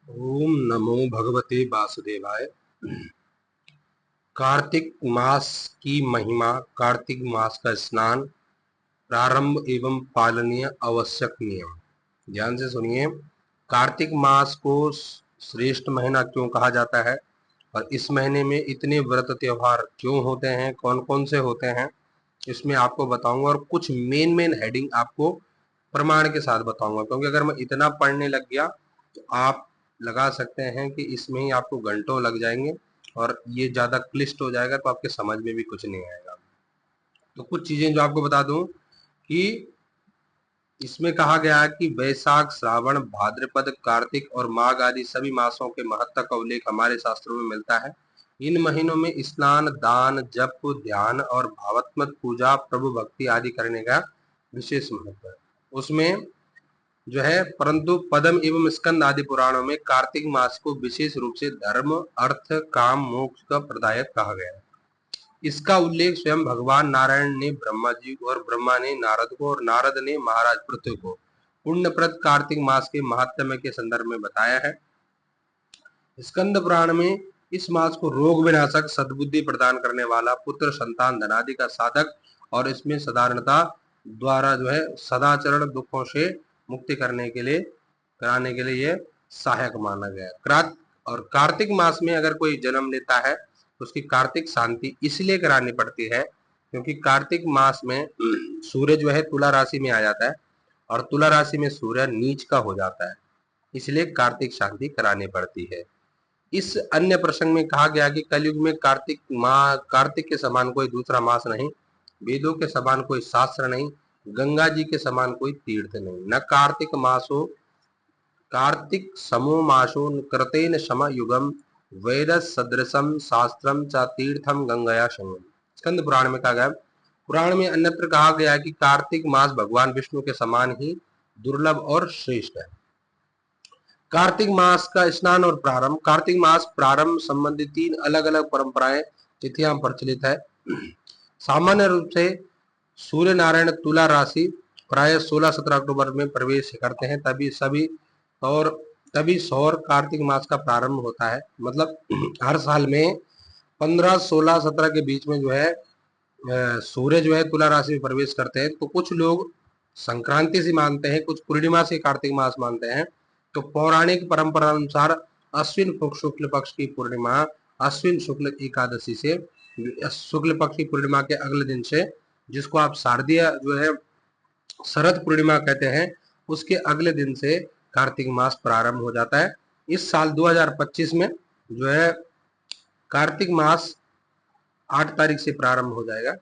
ओम नमो भगवते वासुदेवाय। कार्तिक मास की महिमा। कार्तिक मास का स्नान, प्रारंभ एवं पालनीय आवश्यक नियम। ध्यान से सुनिए। कार्तिक मास को श्रेष्ठ महीना क्यों कहा जाता है और इस महीने में इतने व्रत त्योहार क्यों होते हैं, कौन कौन से होते हैं, इसमें आपको बताऊंगा। और कुछ मेन मेन हेडिंग आपको प्रमाण के साथ बताऊंगा, क्योंकि अगर मैं इतना पढ़ने लग गया तो आप लगा सकते हैं कि इसमें ही आपको घंटों लग जाएंगे और ये ज़्यादा क्लिष्ट हो जाएगा तो आपके समझ में भी कुछ नहीं आएगा। तो कुछ चीज़ें जो आपको बता दूं कि इसमें कहा गया है कि वैशाख, श्रावण, भाद्रपद, कार्तिक और माघ आदि सभी मासों के महत्व का उल्लेख हमारे शास्त्रों में मिलता है। इन महीनों में स्नान, दान, जप, ध्यान और भावात्मक पूजा, प्रभु भक्ति आदि करने का विशेष महत्व है उसमें जो है। परंतु पद्म एवं स्कंद आदि पुराणों में कार्तिक मास को विशेष रूप से धर्म, अर्थ, काम, मोक्ष का प्रदायक कहा गया है। इसका उल्लेख स्वयं भगवान नारायण ने ब्रह्मा जी को और ब्रह्मा ने नारद को और नारद ने महाराज पृथ्वी को पुण्यप्रद कार्तिक मास के महात्म्य के संदर्भ में बताया है। स्कंद पुराण में इस मास को रोग विनाशक, सद्बुद्धि प्रदान करने वाला, पुत्र, संतान, धनादि का साधक और इसमें साधारणता द्वारा जो है सदाचरण दुखों से मुक्ति कराने के लिए ये सहायक माना गया। और कार्तिक मास में अगर कोई जन्म लेता है तो उसकी कार्तिक शांति इसलिए करानी पड़ती है क्योंकि कार्तिक मास में सूर्य जो है तुला राशि में आ जाता है और तुला राशि में सूर्य नीच का हो जाता है, इसलिए कार्तिक शांति करानी पड़ती है। इस अन्य प्रसंग में कहा गया कि कलयुग में कार्तिक के समान कोई दूसरा मास नहीं, वेदों के समान कोई शास्त्र नहीं, गंगा जी के समान कोई तीर्थ नहीं। न कार्तिक मासो कार्तिक समो मासो कृतेन शम युगम वेद सदृशम शास्त्रम च तीर्थम गंगया संगम। स्कंद पुराण में कहा गया। पुराण में अन्यत्र कहा गया कि कार्तिक मास भगवान विष्णु के समान ही दुर्लभ और श्रेष्ठ है। कार्तिक मास का स्नान और प्रारंभ। कार्तिक मास प्रारंभ संबंधी 3 अलग अलग परंपराएं, तिथियां प्रचलित है। सामान्य रूप से सूर्य नारायण तुला राशि प्राय 16-17 अक्टूबर में प्रवेश करते हैं, तभी सौर कार्तिक मास का प्रारंभ होता है। मतलब हर साल में 15, 16, 17 के बीच में जो है सूर्य जो है तुला राशि में प्रवेश करते हैं। तो कुछ लोग संक्रांति से मानते हैं, कुछ पूर्णिमा से कार्तिक मास मानते हैं। तो पौराणिक परंपरा अनुसार अश्विन शुक्ल पक्ष की पूर्णिमा, अश्विन शुक्ल एकादशी से, शुक्ल पक्ष की पूर्णिमा के अगले दिन से, जिसको आप शारदीय जो है शरद पूर्णिमा कहते हैं, उसके अगले दिन से कार्तिक मास प्रारंभ हो जाता है। इस साल 2025 में जो है कार्तिक मास 8 तारीख से प्रारंभ हो जाएगा,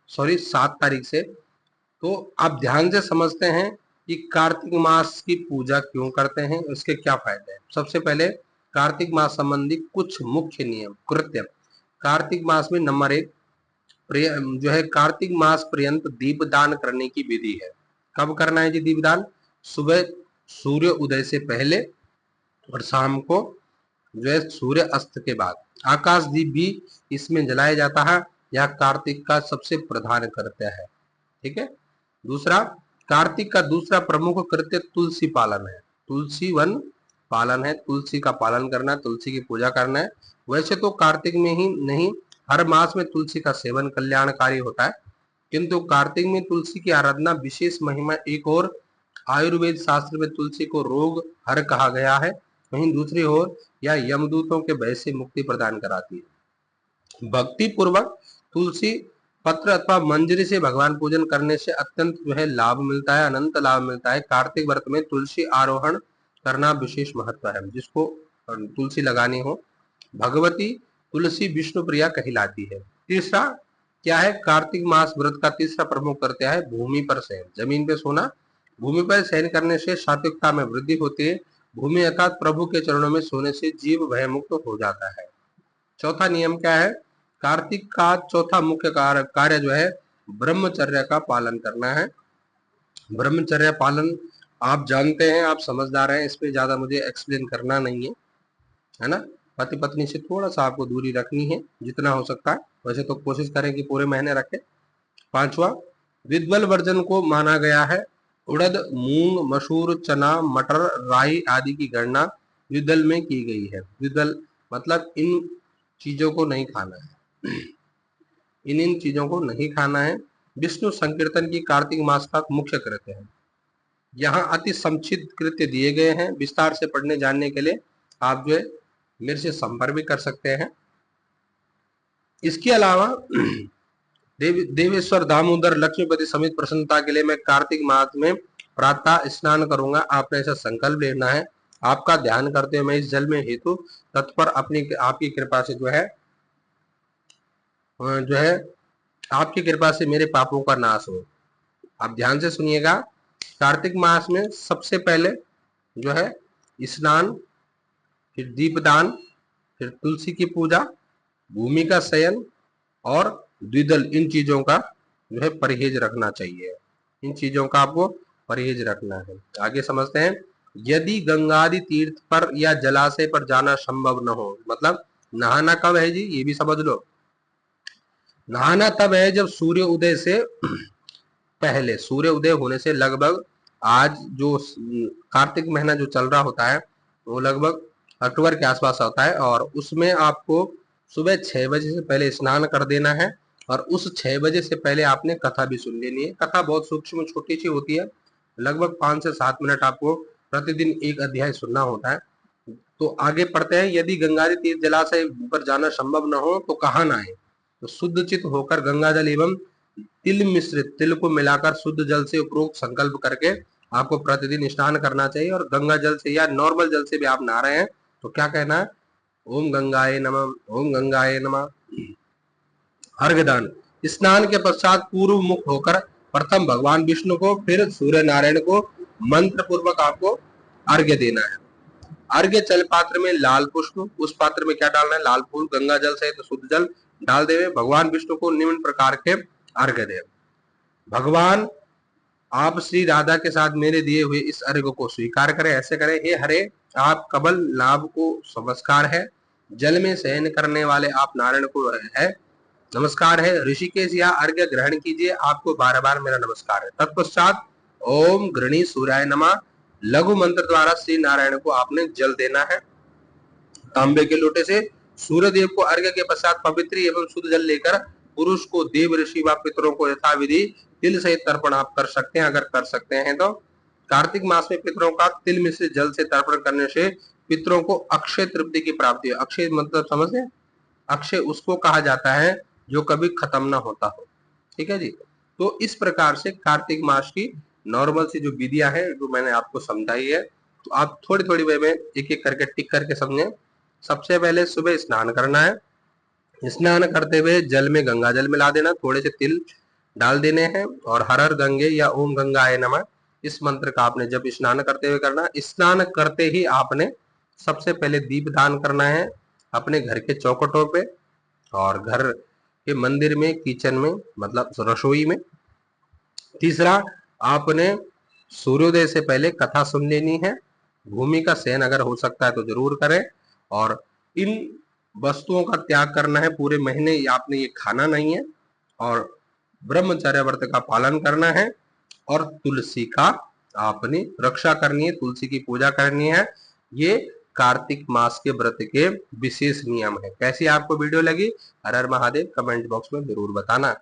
7 तारीख से। तो आप ध्यान से समझते हैं कि कार्तिक मास की पूजा क्यों करते हैं, उसके क्या फायदे हैं। सबसे पहले कार्तिक मास संबंधी कुछ मुख्य नियम कृत्य। कार्तिक मास में नंबर 1 जो है कार्तिक मास पर्यंत दीपदान करने की विधि है। कब करना है जी दीपदान? सुबह सूर्य उदय से पहले और शाम को जो है सूर्य अस्त के बाद। आकाश दीप भी इसमें जलाया जाता है, यह कार्तिक का सबसे प्रधान कृत्य है। ठीक है। दूसरा, कार्तिक का दूसरा प्रमुख कृत्य तुलसी पालन है। तुलसी वन पालन है, तुलसी का पालन करना है, तुलसी की पूजा करना है। वैसे तो कार्तिक में ही नहीं, हर मास में तुलसी का सेवन कल्याणकारी होता है, किंतु कार्तिक में तुलसी की आराधना विशेष महिमा। एक और आयुर्वेद शास्त्र में तुलसी को रोग हर कहा गया है, वहीं दूसरी ओर यह यमदूतों के भय से मुक्ति प्रदान कराती है। भक्ति पूर्वक तुलसी पत्र अथवा मंजरी से भगवान पूजन करने से अत्यंत जो है लाभ मिलता है, अनंत लाभ मिलता है। कार्तिक व्रत में तुलसी आरोहण करना विशेष महत्व है। जिसको तुलसी लगानी हो, भगवती तुलसी विष्णु प्रिया कहलाती है। तीसरा क्या है? कार्तिक मास व्रत का तीसरा प्रमुख कृत्य है भूमि पर शयन, जमीन पे सोना। भूमि पर शयन करने से सात्विकता में वृद्धि होती है। भूमि अर्थात प्रभु के चरणों में सोने से जीव भय मुक्त हो जाता है। चौथा नियम क्या है? कार्तिक का चौथा मुख्य कार्य जो है ब्रह्मचर्य का पालन करना है। ब्रह्मचर्य पालन आप जानते हैं, आप समझदार हैं, इस पे ज्यादा मुझे एक्सप्लेन करना नहीं है ना। पति पत्नी से थोड़ा सा आपको दूरी रखनी है जितना हो सकता है, वैसे तो कोशिश करें कि पूरे महीने रखें। पांचवा, विद्वल वर्जन को माना गया है। उड़द, मूंग, मसूर, चना, मटर, राई आदि की गणना द्विदल में की गई है। द्विदल मतलब इन चीजों को नहीं खाना है, इन चीजों को नहीं खाना है। विष्णु संकीर्तन की कार्तिक मास का मुख्य कृत्य है। यहाँ अति संक्षिप्त कृत्य दिए गए हैं, विस्तार से पढ़ने जानने के लिए आप जो है मेरे से संपर्क भी कर सकते हैं। इसके अलावा देवेश्वर दामोदर लक्ष्मीपति समेत प्रसन्नता के लिए मैं कार्तिक मास में प्रातः स्नान करूंगा। आपने ऐसा संकल्प लेना है। आपका ध्यान करते हुए मैं इस जल में हेतु तत्पर अपनी आपकी कृपा से जो है आपकी कृपा से मेरे पापों का नाश हो। आप ध्यान से सुनिएगा। कार्तिक मास में सबसे पहले जो है स्नान, फिर दीपदान, फिर तुलसी की पूजा, भूमि का शयन और द्विदल, इन चीजों का जो है परहेज रखना चाहिए। इन चीजों का आपको परहेज रखना है। आगे समझते हैं। यदि गंगादि तीर्थ पर या जलाशय पर जाना संभव न हो, मतलब नहाना कब है जी, ये भी समझ लो। नहाना तब है जब सूर्य उदय से पहले, सूर्य उदय होने से लगभग, आज जो कार्तिक महीना जो चल रहा होता है वो लगभग अक्टूबर के आसपास होता है, और उसमें आपको सुबह 6 बजे से पहले स्नान कर देना है। और उस 6 बजे से पहले आपने कथा भी सुन लेनी है। कथा बहुत सूक्ष्म छोटी सी होती है, लगभग 5 से 7 मिनट आपको प्रतिदिन एक अध्याय सुनना होता है। तो आगे पढ़ते हैं। यदि गंगा तीर्थ जलाशय पर जाना संभव न हो तो कहाँ नहाए? तो शुद्ध चित्त होकर गंगा जल एवं तिल मिश्रित, तिल को मिलाकर शुद्ध जल से उपरोक्त संकल्प करके आपको प्रतिदिन स्नान करना चाहिए। और गंगा जल से या नॉर्मल जल से भी आप नहा रहे हैं तो क्या कहना है? ओम गंगाए नमः, ओम गंगाए नमः। अर्घदान, स्नान के पश्चात पूर्व मुख होकर प्रथम भगवान विष्णु को, फिर सूर्य नारायण को मंत्र पूर्वक आपको अर्घ्य देना है। अर्घ्य जल पात्र में लाल पुष्प, उस पात्र में क्या डालना है? लाल फूल, गंगा जल सहित शुद्ध जल डाल देवे। भगवान विष्णु को निम्न प्रकार के अर्घ्य दे। भगवान, आप श्री राधा के साथ मेरे दिए हुए इस अर्घ्य को स्वीकार करें। ऐसे करें। हे हरे, आप कबल लाभ को नमस्कार है। जल में शयन करने वाले आप नारायण को है नमस्कार है। ऋषिकेश या अर्घ्य ग्रहण कीजिए, आपको बार बार मेरा नमस्कार है। तत्पश्चात ओम घृणी सूर्याय नमः लघु मंत्र द्वारा श्री नारायण को आपने जल देना है। तांबे के लोटे से सूर्य देव को अर्घ्य के पश्चात पवित्र एवं शुद्ध जल लेकर पुरुष को, देव ऋषि व पितरों को यथाविधि तिल सहित तर्पण आप कर सकते हैं। अगर कर सकते हैं तो कार्तिक मास में पितरों का तिल मिश्रित जल से तर्पण करने से पितरों को अक्षय तृप्ति की प्राप्ति है। अक्षय मतलब समझे? अक्षय उसको कहा जाता है जो कभी खत्म ना होता हो। ठीक है जी। तो इस प्रकार से कार्तिक मास की नॉर्मल सी जो विधियां है जो मैंने आपको समझाई है, तो आप थोड़ी थोड़ी वे में एक एक करके टिक करके समझें। सबसे पहले सुबह स्नान करना है। स्नान करते हुए जल में गंगा जल मिला देना, थोड़े से तिल डाल देने हैं और हर हर गंगे या ओम गंगाए नमः इस मंत्र का आपने जब स्नान करते हुए करना। स्नान करते ही आपने सबसे पहले दीप दान करना है अपने घर के चौखटों पे और घर के मंदिर में, किचन में, मतलब रसोई में। तीसरा, आपने सूर्योदय से पहले कथा सुन लेनी है। भूमि का शयन अगर हो सकता है तो जरूर करें। और इन वस्तुओं का त्याग करना है। पूरे महीने आपने ये खाना नहीं है और ब्रह्मचर्य व्रत का पालन करना है और तुलसी का आपने रक्षा करनी है, तुलसी की पूजा करनी है। ये कार्तिक मास के व्रत के विशेष नियम है। कैसी आपको वीडियो लगी? हर हर महादेव कमेंट बॉक्स में जरूर बताना।